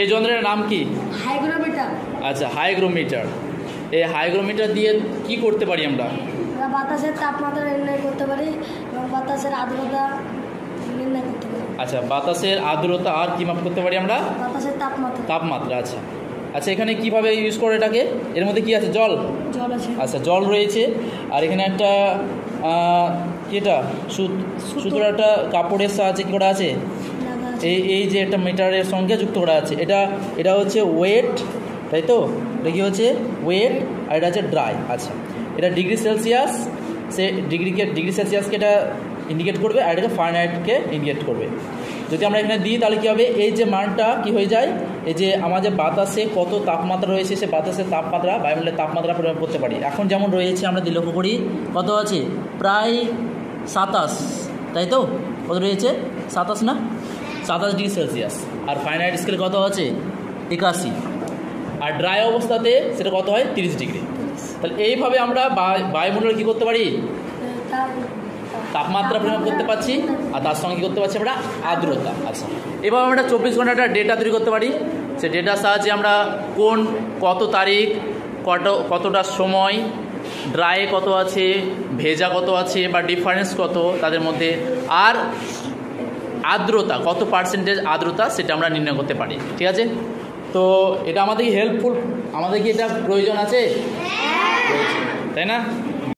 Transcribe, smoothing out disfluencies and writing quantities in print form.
এই যন্ত্রের নাম কি? হাইগ্রোমিটার। আচ্ছা, হাইগ্রোমিটার। এই হাইগ্রোমিটার দিয়ে কি করতে পারি আমরা? বাতাসের তাপমাত্রা নির্ণয় করতে পারি এবং বাতাসের আর্দ্রতা নির্ণয় করতে পারি। আচ্ছা, বাতাসের আর্দ্রতা আর কি মাপ করতে পারি আমরা? বাতাসের তাপমাত্রা। তাপমাত্রা। আচ্ছা আচ্ছা, এখানে কিভাবে ইউজ করে এটাকে? এর মধ্যে কি আছে? জল। জল আছে। আচ্ছা, জল রয়েছে। আর এখানে একটা কি এটা সুতোর একটা কাপড়ের সাহায্যে কী করা আছে? এই যে একটা মিটারের সঙ্গে যুক্ত করা আছে। এটা হচ্ছে ওয়েট, তাই তো? এটা কি হচ্ছে? ওয়েট। আর এটা হচ্ছে ড্রাই। আচ্ছা, এটা ডিগ্রি সেলসিয়াস, সে ডিগ্রি সেলসিয়াসকে এটা ইন্ডিকেট করবে, আর এটাকে ফারেনহাইটকে ইন্ডিকেট করবে। যদি আমরা এখানে দিই তাহলে কী হবে? এই যে মানটা কি হয়ে যায়, এই যে আমাদের বাতাসে কত তাপমাত্রা রয়েছে সে বাতাসের তাপমাত্রা, বায়ুমণ্ডলের তাপমাত্রা পরিমাপ করতে পারি। এখন যেমন রয়েছে আমরা যদি লক্ষ্য করি কত আছে? প্রায় 27, তাই তো? কত রয়েছে? 27 না? 27 ডিগ্রি সেলসিয়াস। আর ফারেনহাইট স্কেল কত আছে? 81। আর ড্রাই অবস্থাতে সেটা কত হয়? 30 ডিগ্রি। তাহলে এইভাবে আমরা বায়ুমণ্ডলে কী করতে পারি? তাপমাত্রা পরিমাপ করতে পারছি, আর তার সঙ্গে কী করতে পারছি আমরা? আর্দ্রতা। আচ্ছা, এবার আমরা 24 ঘন্টাটা ডেটা তৈরি করতে পারি। সে ডেটার সাহায্যে আমরা কত তারিখ, কতটা সময়, ড্রাই কত আছে, ভেজা কত আছে, বা ডিফারেন্স কত তাদের মধ্যে, আর আর্দ্রতা কত পার্সেন্টেজ আর্দ্রতা, সেটা আমরা নির্ণয় করতে পারি। ঠিক আছে? তো এটা আমাদের কি হেল্পফুল? আমাদের কি এটা প্রয়োজন আছে? তাই না?